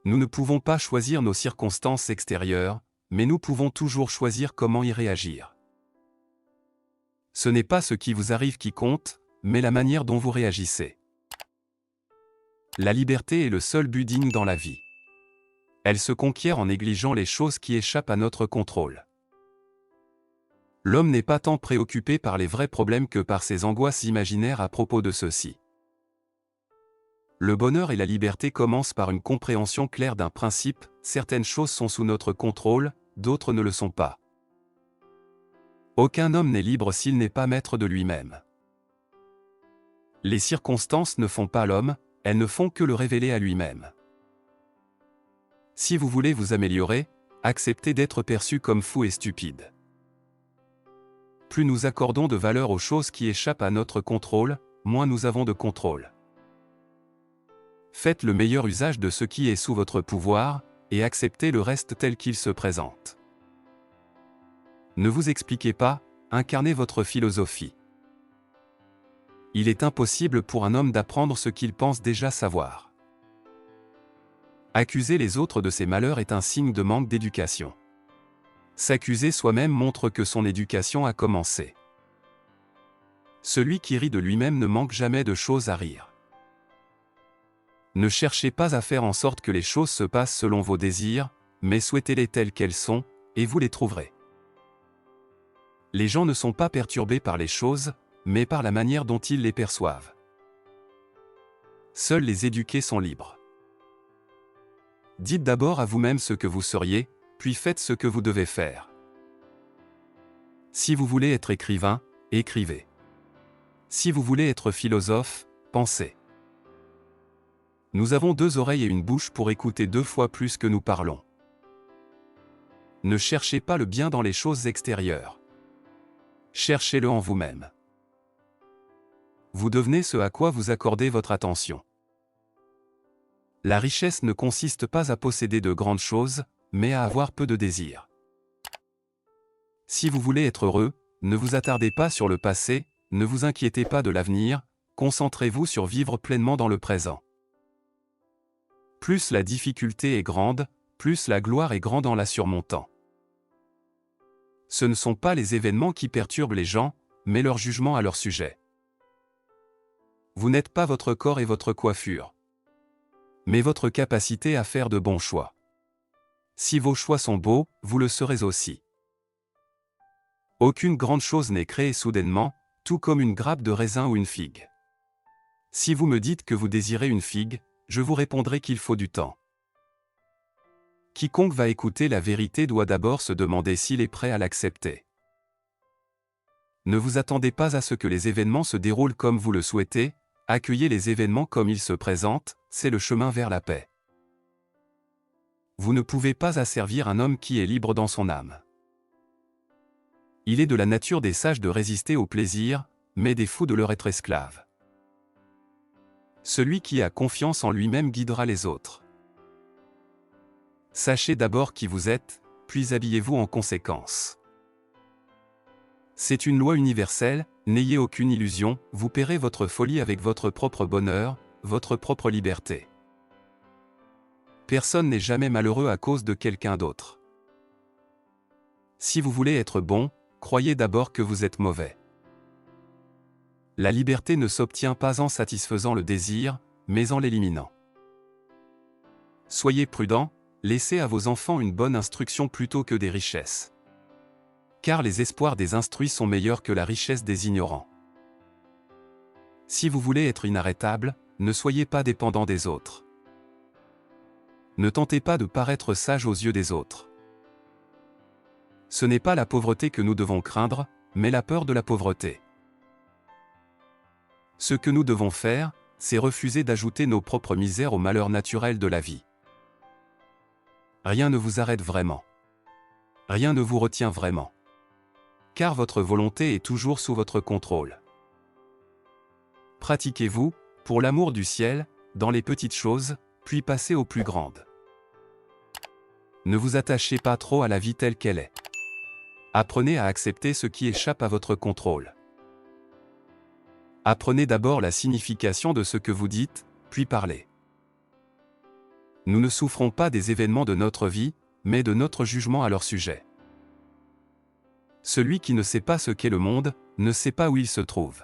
Nous ne pouvons pas choisir nos circonstances extérieures, mais nous pouvons toujours choisir comment y réagir. Ce n'est pas ce qui vous arrive qui compte, mais la manière dont vous réagissez. La liberté est le seul but digne dans la vie. Elle se conquiert en négligeant les choses qui échappent à notre contrôle. L'homme n'est pas tant préoccupé par les vrais problèmes que par ses angoisses imaginaires à propos de ceux-ci. Le bonheur et la liberté commencent par une compréhension claire d'un principe: certaines choses sont sous notre contrôle, d'autres ne le sont pas. Aucun homme n'est libre s'il n'est pas maître de lui-même. Les circonstances ne font pas l'homme, elles ne font que le révéler à lui-même. Si vous voulez vous améliorer, acceptez d'être perçu comme fou et stupide. Plus nous accordons de valeur aux choses qui échappent à notre contrôle, moins nous avons de contrôle. Faites le meilleur usage de ce qui est sous votre pouvoir, et acceptez le reste tel qu'il se présente. Ne vous expliquez pas, incarnez votre philosophie. Il est impossible pour un homme d'apprendre ce qu'il pense déjà savoir. Accuser les autres de ses malheurs est un signe de manque d'éducation. S'accuser soi-même montre que son éducation a commencé. Celui qui rit de lui-même ne manque jamais de choses à rire. Ne cherchez pas à faire en sorte que les choses se passent selon vos désirs, mais souhaitez-les telles qu'elles sont, et vous les trouverez. Les gens ne sont pas perturbés par les choses, mais par la manière dont ils les perçoivent. Seuls les éduqués sont libres. Dites d'abord à vous-même ce que vous seriez, puis faites ce que vous devez faire. Si vous voulez être écrivain, écrivez. Si vous voulez être philosophe, pensez. Nous avons 2 oreilles et une bouche pour écouter 2 fois plus que nous parlons. Ne cherchez pas le bien dans les choses extérieures. Cherchez-le en vous-même. Vous devenez ce à quoi vous accordez votre attention. La richesse ne consiste pas à posséder de grandes choses, mais à avoir peu de désirs. Si vous voulez être heureux, ne vous attardez pas sur le passé, ne vous inquiétez pas de l'avenir, concentrez-vous sur vivre pleinement dans le présent. Plus la difficulté est grande, plus la gloire est grande en la surmontant. Ce ne sont pas les événements qui perturbent les gens, mais leur jugement à leur sujet. Vous n'êtes pas votre corps et votre coiffure, mais votre capacité à faire de bons choix. Si vos choix sont beaux, vous le serez aussi. Aucune grande chose n'est créée soudainement, tout comme une grappe de raisin ou une figue. Si vous me dites que vous désirez une figue, je vous répondrai qu'il faut du temps. Quiconque va écouter la vérité doit d'abord se demander s'il est prêt à l'accepter. Ne vous attendez pas à ce que les événements se déroulent comme vous le souhaitez, accueillez les événements comme ils se présentent, c'est le chemin vers la paix. Vous ne pouvez pas asservir un homme qui est libre dans son âme. Il est de la nature des sages de résister au plaisir, mais des fous de leur être esclaves. Celui qui a confiance en lui-même guidera les autres. Sachez d'abord qui vous êtes, puis habillez-vous en conséquence. C'est une loi universelle, n'ayez aucune illusion, vous paierez votre folie avec votre propre bonheur, votre propre liberté. Personne n'est jamais malheureux à cause de quelqu'un d'autre. Si vous voulez être bon, croyez d'abord que vous êtes mauvais. La liberté ne s'obtient pas en satisfaisant le désir, mais en l'éliminant. Soyez prudents, laissez à vos enfants une bonne instruction plutôt que des richesses. Car les espoirs des instruits sont meilleurs que la richesse des ignorants. Si vous voulez être inarrêtable, ne soyez pas dépendant des autres. Ne tentez pas de paraître sage aux yeux des autres. Ce n'est pas la pauvreté que nous devons craindre, mais la peur de la pauvreté. Ce que nous devons faire, c'est refuser d'ajouter nos propres misères aux malheurs naturels de la vie. Rien ne vous arrête vraiment. Rien ne vous retient vraiment. Car votre volonté est toujours sous votre contrôle. Pratiquez-vous, pour l'amour du ciel, dans les petites choses, puis passez aux plus grandes. Ne vous attachez pas trop à la vie telle qu'elle est. Apprenez à accepter ce qui échappe à votre contrôle. Apprenez d'abord la signification de ce que vous dites, puis parlez. Nous ne souffrons pas des événements de notre vie, mais de notre jugement à leur sujet. Celui qui ne sait pas ce qu'est le monde, ne sait pas où il se trouve.